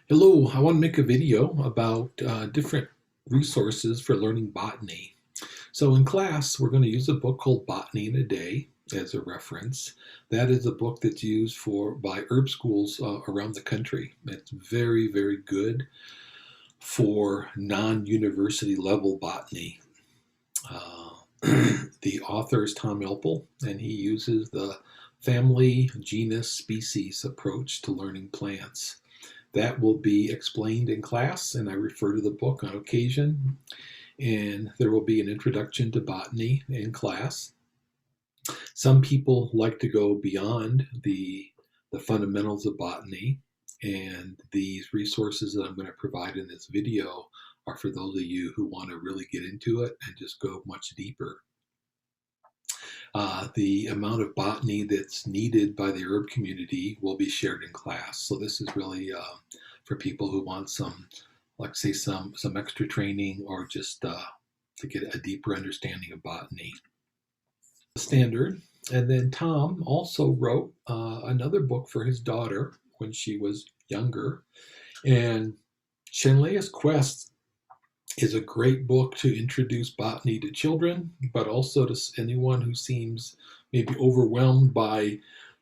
Hello, I want to make a video about different resources for learning botany. So in class, we're going to use a book called Botany in a Day as a reference. That is a book that's used by herb schools around the country. It's very, very good for non-university level botany. Uh, the author is Tom Elpel, and he uses the family, genus, species approach to learning plants. That will be explained in class, and I refer to the book on occasion. And there will be an introduction to botany in class. Some people like to go beyond the fundamentals of botany, and these resources that I'm going to provide in this video are for those of you who want to really get into it and just go much deeper. The amount of botany that's needed by the herb community will be shared in class. So this is really for people who want some, like say some extra training or just to get a deeper understanding of botany. Standard. And then Tom also wrote another book for his daughter when she was younger. And Shenleia's Quest is a great book to introduce botany to children, but also to anyone who seems maybe overwhelmed by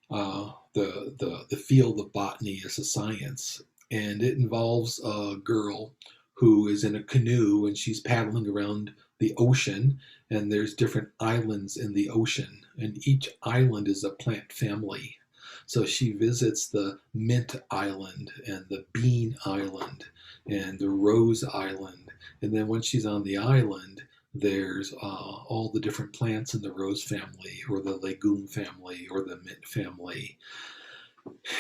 the field of botany as a science. And it involves a girl who is in a canoe and she's paddling around the ocean, and there's different islands in the ocean, and each island is a plant family. So she visits the mint island and the bean island and the rose island. And then when she's on the island, there's all the different plants in the rose family or the legume family or the mint family.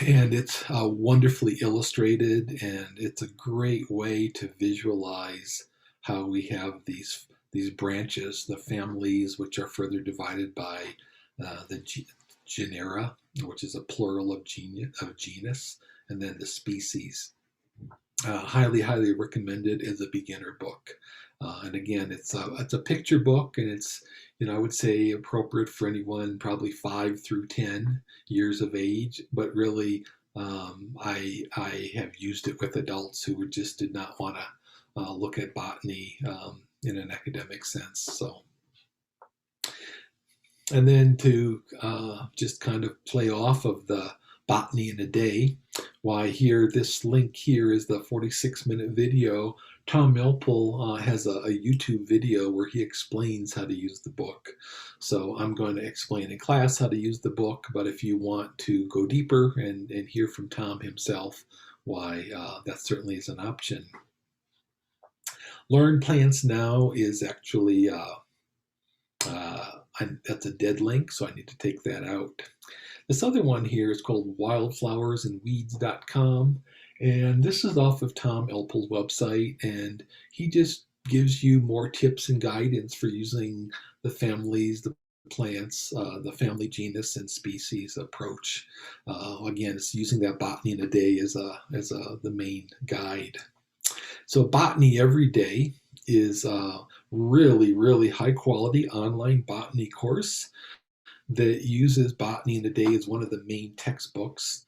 And it's wonderfully illustrated, and it's a great way to visualize how we have these branches, the families, which are further divided by the genera, which is a plural of genus, and then the species. Highly, highly recommended as a beginner book. And again, it's a picture book, and it's, I would say appropriate for anyone probably 5 through 10 years of age. But really, I have used it with adults who just did not want to look at botany in an academic sense. So, and then to just kind of play off of the botany in a day, why here, this link here is the 46-minute video. Tom Milpole has a YouTube video where he explains how to use the book. So I'm going to explain in class how to use the book, but if you want to go deeper and hear from Tom himself, why that certainly is an option. Learn Plants Now is actually that's a dead link, so I need to take that out. This other one here is called wildflowersandweeds.com, and this is off of Tom Elpel's website, and he just gives you more tips and guidance for using the families, the plants, the family, genus, and species approach. Again, it's using that botany in a day as the main guide. So Botany Every Day is a really, really high quality online botany course that uses Botany in a Day as one of the main textbooks.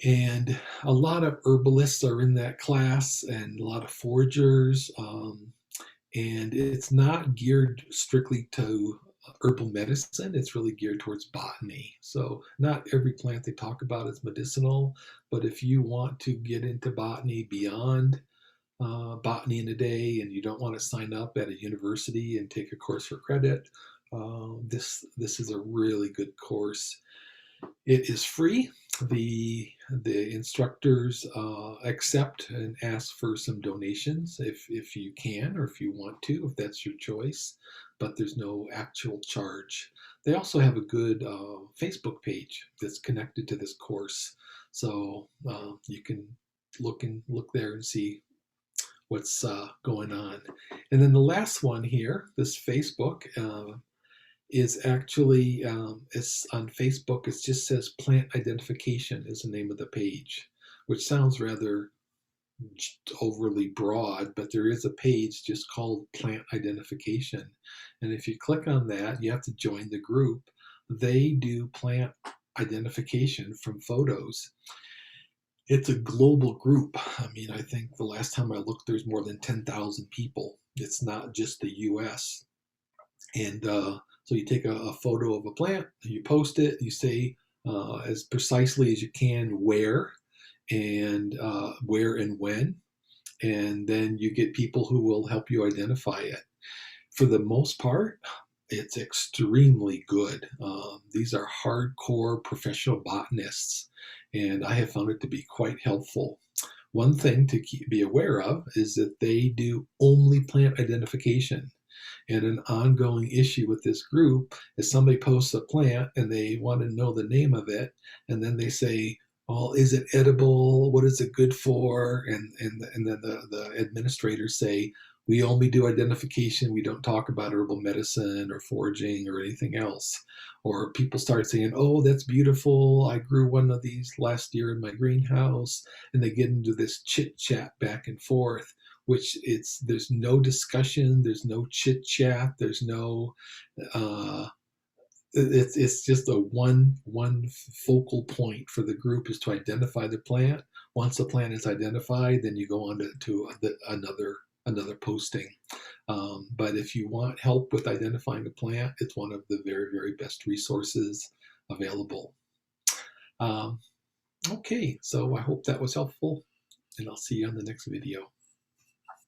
And a lot of herbalists are in that class, and a lot of foragers. And it's not geared strictly to herbal medicine. It's really geared towards botany. So not every plant they talk about is medicinal, but if you want to get into botany beyond Botany in a Day and you don't want to sign up at a university and take a course for credit, this is a really good course. It is free. The instructors accept and ask for some donations if you can, or if you want to, if that's your choice, but there's no actual charge. They also have a good Facebook page that's connected to this course, so you can look there and see what's going on. And then the last one here, this Facebook, is actually, it's on Facebook, it just says plant identification is the name of the page, which sounds rather overly broad, but there is a page just called plant identification. And if you click on that, you have to join the group. They do plant identification from photos. It's a global group. I mean, I think the last time I looked, there's more than 10,000 people. It's not just the US. And so you take a photo of a plant, you post it, you say as precisely as you can where and when, and then you get people who will help you identify it. For the most part, it's extremely good. These are hardcore professional botanists, and I have found it to be quite helpful. One thing to be aware of is that they do only plant identification. And an ongoing issue with this group is somebody posts a plant and they want to know the name of it, and then they say, "Well, is it edible? What is it good for?" And then the administrators say, "We only do identification. We don't talk about herbal medicine or foraging or anything else." Or people start saying, "Oh, that's beautiful. I grew one of these last year in my greenhouse," and they get into this chit chat back and forth, which there's no discussion, there's no chit chat, there's no uh, it's just a one focal point for the group is to identify the plant. Once the plant is identified, then you go on to another posting. But if you want help with identifying a plant, it's one of the very best resources available. Um, okay, so I hope that was helpful, and I'll see you on the next video.